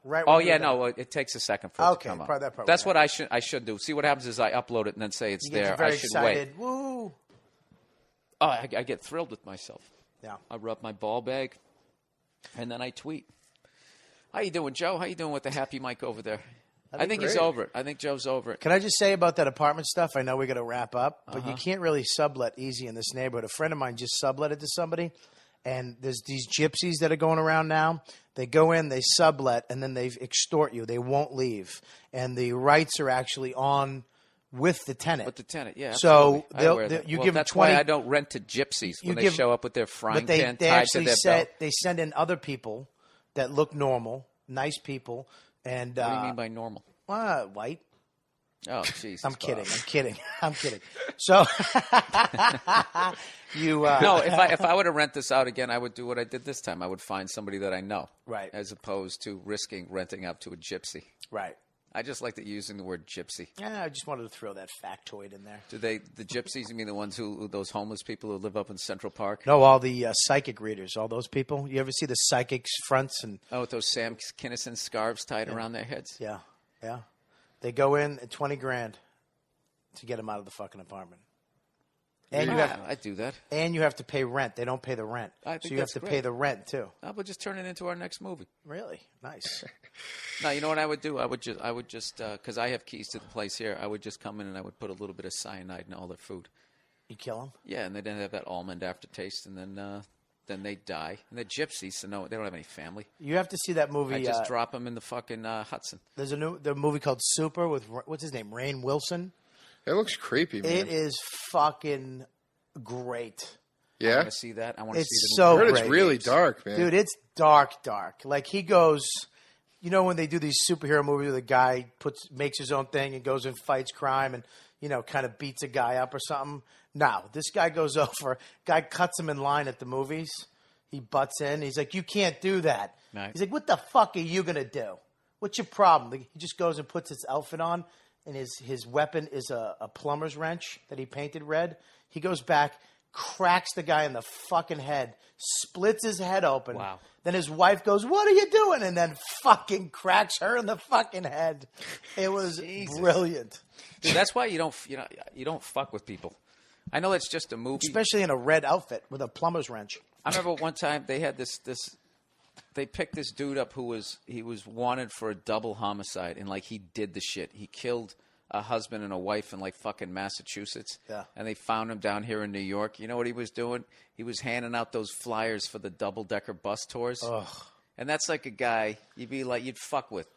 Right. Oh yeah, no, it takes a second for it to come up. That part That's what I should do. See what happens is I upload it and then say it's there. Very I should excited. wait. Woo! Oh, I get thrilled with myself. Yeah. I rub my ball bag, and then I tweet. How you doing, Joe? How you doing with the happy mic over there? I think he's over it. I think Joe's over it. Can I just say about that apartment stuff? I know we got to wrap up, but you can't really sublet easy in this neighborhood. A friend of mine just subletted to somebody, and there's these gypsies that are going around now. They go in, they sublet, and then they extort you. They won't leave, and the rights are actually on with the tenant. With the tenant, yeah. So you give them 20. Why I don't rent to gypsies when they show up with their frying pan tied to their belt. They send in other people that look normal, nice people. And what do you mean by normal? White. Oh, Jesus. I'm kidding. So no, if I were to rent this out again, I would do what I did this time. I would find somebody that I know. Right. As opposed to risking renting out to a gypsy. Right. I just like using the word gypsy. Yeah, I just wanted to throw that factoid in there. Do the gypsies, you mean the ones those homeless people who live up in Central Park? No, all the psychic readers, all those people. You ever see the psychics fronts? With those Sam Kinison scarves tied around their heads? Yeah, yeah. They go in at $20,000 to get them out of the fucking apartment. And I do that. And you have to pay rent. They don't pay the rent. I think so you have to pay the rent, too. We'll just turn it into our next movie. Really? Nice. No, you know what I would do? I would just because I have keys to the place here, I would just come in and I would put a little bit of cyanide in all their food. You kill them? Yeah, and they didn't have that almond aftertaste, and then they die. And they're gypsies, so no, they don't have any family. You have to see that movie. I just drop them in the fucking Hudson. There's the movie called Super with, what's his name, Rainn Wilson. It looks creepy, man. It is fucking great. Yeah? I want to see that. I want to see It's the so I heard great. it's really dark, man. Dude, it's dark. Like, he goes... You know when they do these superhero movies where the guy makes his own thing and goes and fights crime and, kind of beats a guy up or something? No, this guy goes over. Guy cuts him in line at the movies. He butts in. He's like, you can't do that. Right. He's like, what the fuck are you going to do? What's your problem? Like, he just goes and puts his outfit on, and his weapon is a plumber's wrench that he painted red. He goes back, cracks the guy in the fucking head, splits his head open. Wow. Then his wife goes, what are you doing? And then fucking cracks her in the fucking head. It was brilliant. Dude, that's why you don't fuck with people. I know it's just a movie. Especially in a red outfit with a plumber's wrench. I remember one time they had they picked this dude up he was wanted for a double homicide, and he did the shit. He killed a husband and a wife in fucking Massachusetts. Yeah. And they found him down here in New York. You know what he was doing? He was handing out those flyers for the double-decker bus tours. Ugh. And that's like a guy you'd fuck with.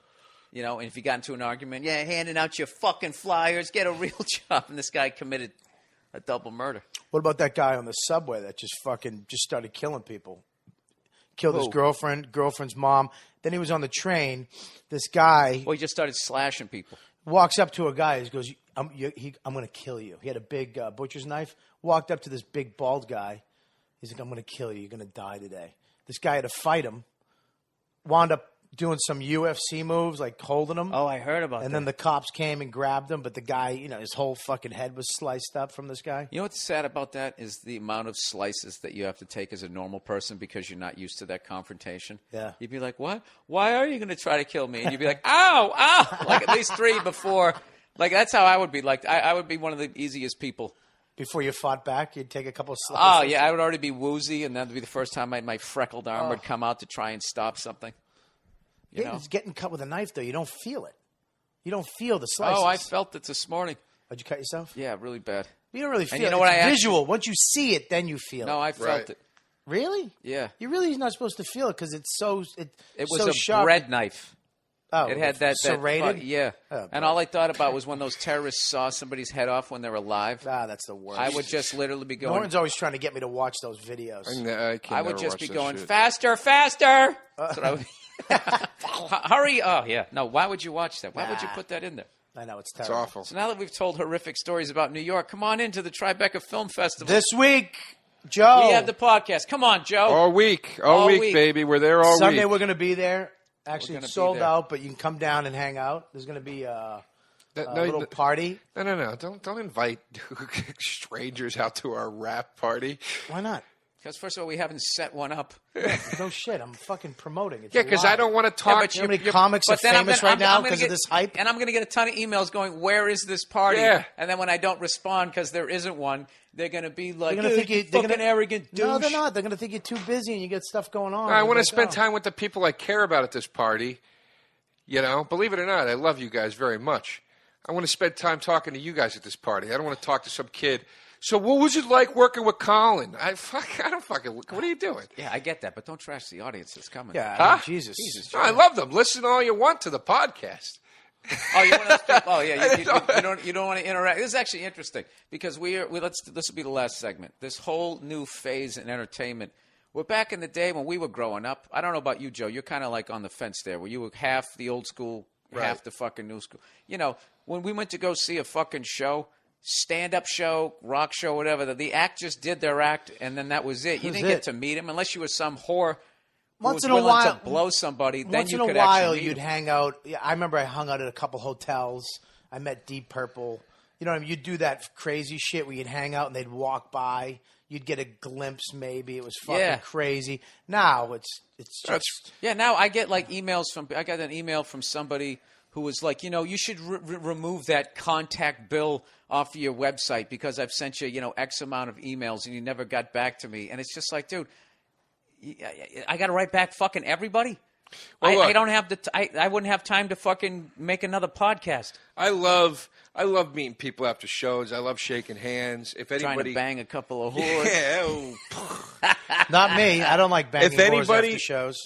And if you got into an argument, handing out your fucking flyers, get a real job. And this guy committed a double murder. What about that guy on the subway that just started killing people? Killed his girlfriend's mom. Then he was on the train. This guy... Well, he just started slashing people. Walks up to a guy. He goes, I'm going to kill you. He had a big butcher's knife. Walked up to this big bald guy. He's like, I'm going to kill you. You're going to die today. This guy had to fight him. Wound up doing some UFC moves, holding him. Oh, I heard about that. And then the cops came and grabbed him. But the guy, his whole fucking head was sliced up from this guy. You know what's sad about that is the amount of slices that you have to take as a normal person because you're not used to that confrontation. Yeah. You'd be like, what? Why are you going to try to kill me? And you'd be like, ow, ow. At least 3 before. That's how I would be. I would be one of the easiest people. Before you fought back, you'd take a couple of slices. Oh, yeah. I would already be woozy, and that would be the first time my freckled arm would come out to try and stop something. It's getting cut with a knife, though. You don't feel it. You don't feel the slices. Oh, I felt it this morning. Did you cut yourself? Yeah, really bad. You don't really feel it. You know what? It's visual. Once you see it, then you feel it. No, I felt it. Really? Yeah. You're really not supposed to feel it because it's so It was so a sharp. bread knife. Oh, it had that serrated? yeah. Oh, and all I thought about was when those terrorists saw somebody's head off when they're alive. Ah, that's the worst. I would just literally be going. Norton's always trying to get me to watch those videos. I would just be going faster, faster. That's what I would. Hurry! Oh yeah. No. Why would you watch that? Why would you put that in there? I know it's It's terrible. awful. So now that we've told horrific stories about New York, come on into the Tribeca Film Festival This week, Joe. We have the podcast. Come on, Joe. All week, baby. We're there all Sunday week. We're going to be there. Actually, gonna it's be sold there. out, but you can come down and hang out. There's going to be a little party. No. Don't invite strangers out to our rap party. Why not? Because first of all, we haven't set one up. No shit. I'm fucking promoting it. Yeah, because I don't want to talk. You know how many comics are famous right now because of this hype? And I'm going to get a ton of emails going, where is this party? Yeah. And then when I don't respond because there isn't one, they're going to be like, they're going to think you're fucking arrogant douche. No, they're not. They're going to think you're too busy and you get stuff going on. I want to spend time with the people I care about at this party. You know, believe it or not, I love you guys very much. I want to spend time talking to you guys at this party. I don't want to talk to some kid. So what was it like working with Colin? I don't fucking. What are you doing? Yeah, I get that, but don't trash the audience that's coming. Yeah, Huh? I mean, Jesus. No, I love them. Listen all you want to the podcast. Oh, you want to? Oh, yeah. You don't want to interact. This is actually interesting because this will be the last segment. This whole new phase in entertainment. We're back in the day when we were growing up. I don't know about you, Joe. You're kind of like on the fence there, where you were half the old school, half the fucking new school. You know, when we went to go see a fucking show. Stand-up show, rock show, whatever. The act just did their act, and then that was it. You didn't get to meet him unless you were some whore once who in was a willing while to blow somebody. Then once you in a could while, actually you'd hang out. Yeah, I remember I hung out at a couple hotels. I met Deep Purple. You know what I mean? You'd do that crazy shit where you'd hang out and they'd walk by. You'd get a glimpse, maybe. It was fucking crazy. Now it's just now I get like emails from. I got an email from somebody who was like, you know, you should remove that contact bill off of your website because I've sent you, you know, X amount of emails and you never got back to me. And it's just like, dude, I got to write back fucking everybody. Well, I don't have I wouldn't have time to fucking make another podcast. I love meeting people after shows. I love shaking hands. If anybody trying to bang a couple of whores. Yeah. not me. I don't like banging whores after shows.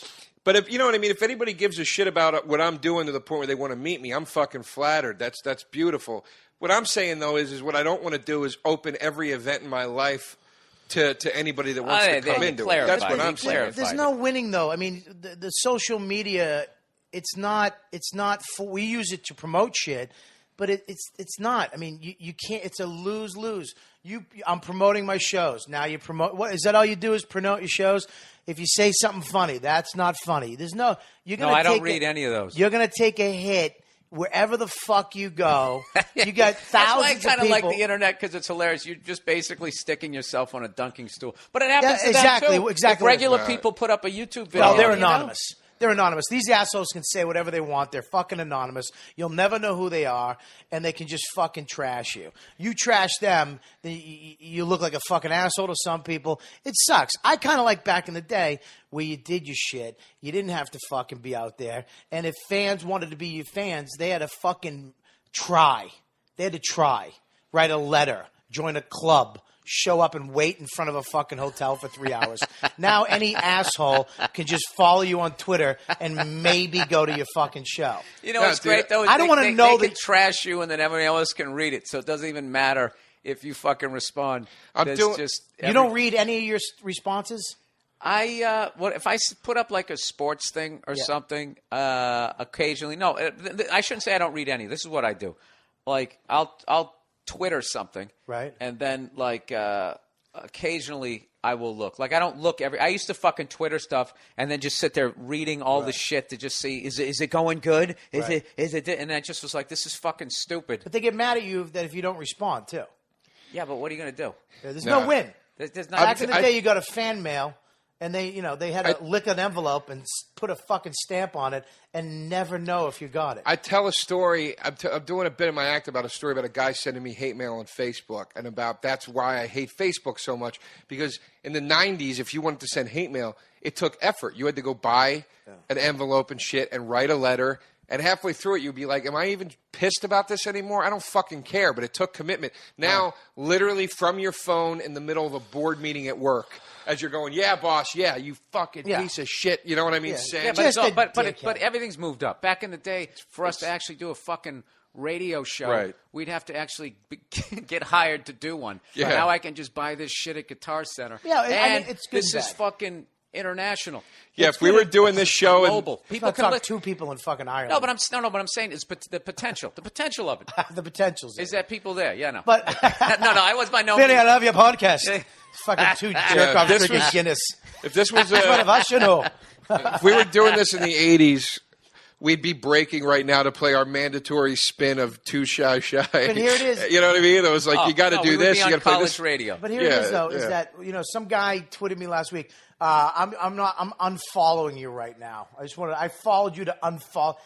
But if you know what I mean, if anybody gives a shit about what I'm doing to the point where they want to meet me, I'm fucking flattered. That's beautiful. What I'm saying though is what I don't want to do is open every event in my life to anybody that wants to come into it. That's what I'm saying. There's no winning though. I mean, the social media, it's not. We use it to promote shit, but it's not. I mean, you can't. It's a lose-lose. I'm promoting my shows. Now you promote. What is that? All you do is promote your shows. If you say something funny, that's not funny. There's no. You're gonna. No, I don't read any of those. You're gonna take a hit wherever the fuck you go. You got thousands of people. That's why I kind of like the internet because it's hilarious. You're just basically sticking yourself on a dunking stool. But it happens to them too. Exactly. If regular people put up a YouTube video. Well, they're anonymous. They're anonymous. These assholes can say whatever they want. They're fucking anonymous. You'll never know who they are, and they can just fucking trash you. You trash them, then you look like a fucking asshole to some people. It sucks. I kind of like back in the day where you did your shit. You didn't have to fucking be out there. And if fans wanted to be your fans, they had to fucking try. They had to try. Write a letter. Join a club. Show up and wait in front of a fucking hotel for 3 hours. Now any asshole can just follow you on Twitter and maybe go to your fucking show. You know what's great though? I don't want to know they can trash you and then everybody else can read it, so it doesn't even matter if you fucking respond. You don't read any of your responses? If I put up like a sports thing or something, occasionally. No, I shouldn't say I don't read any. This is what I do. Like I'll Twitter something, right? And then like occasionally I will look. Like I don't look I used to fucking Twitter stuff and then just sit there reading all the shit to just see is it going good? Is it? And I just was like, this is fucking stupid. But they get mad at you if you don't respond too. Yeah, but what are you gonna do? There's no win. There's not. Back in the day, you got a fan mail. And they had to lick an envelope and put a fucking stamp on it and never know if you got it. I tell a story. I'm doing a bit of my act about a story about a guy sending me hate mail on Facebook and about that's why I hate Facebook so much. Because in the 90s, if you wanted to send hate mail, it took effort. You had to go buy an envelope and shit and write a letter. And halfway through it, you'd be like, am I even pissed about this anymore? I don't fucking care. But it took commitment. Now, literally from your phone in the middle of a board meeting at work, as you're going, yeah, boss, yeah, you fucking piece of shit. You know what I mean? Yeah, but everything's moved up. Back in the day, for us to actually do a fucking radio show, we'd have to actually get hired to do one. Yeah. Now I can just buy this shit at Guitar Center. Yeah, and it's good. This is fucking international. Yeah, if we were doing this show global, people can two people in fucking Ireland. No, but I'm saying is the potential of it. The potential's is that people there? Yeah, no. But no, I was by no Vinny, means. I love your podcast. Fucking two jerk-offs drinking Guinness. If this was what of us, you know. If we were doing this in the 80s, we'd be breaking right now to play our mandatory spin of Too Shy. But here it is. You know what I mean? It was like, you got to do this. You You got to play this. radio. But here it is, though, is that, some guy tweeted me last week. I'm unfollowing you right now. I followed you to unfollow.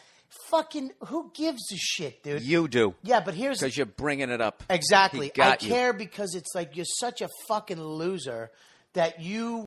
Fucking, who gives a shit, dude? You do. Yeah, but here's... Because you're bringing it up. Exactly. I got you. care because it's like you're such a fucking loser that you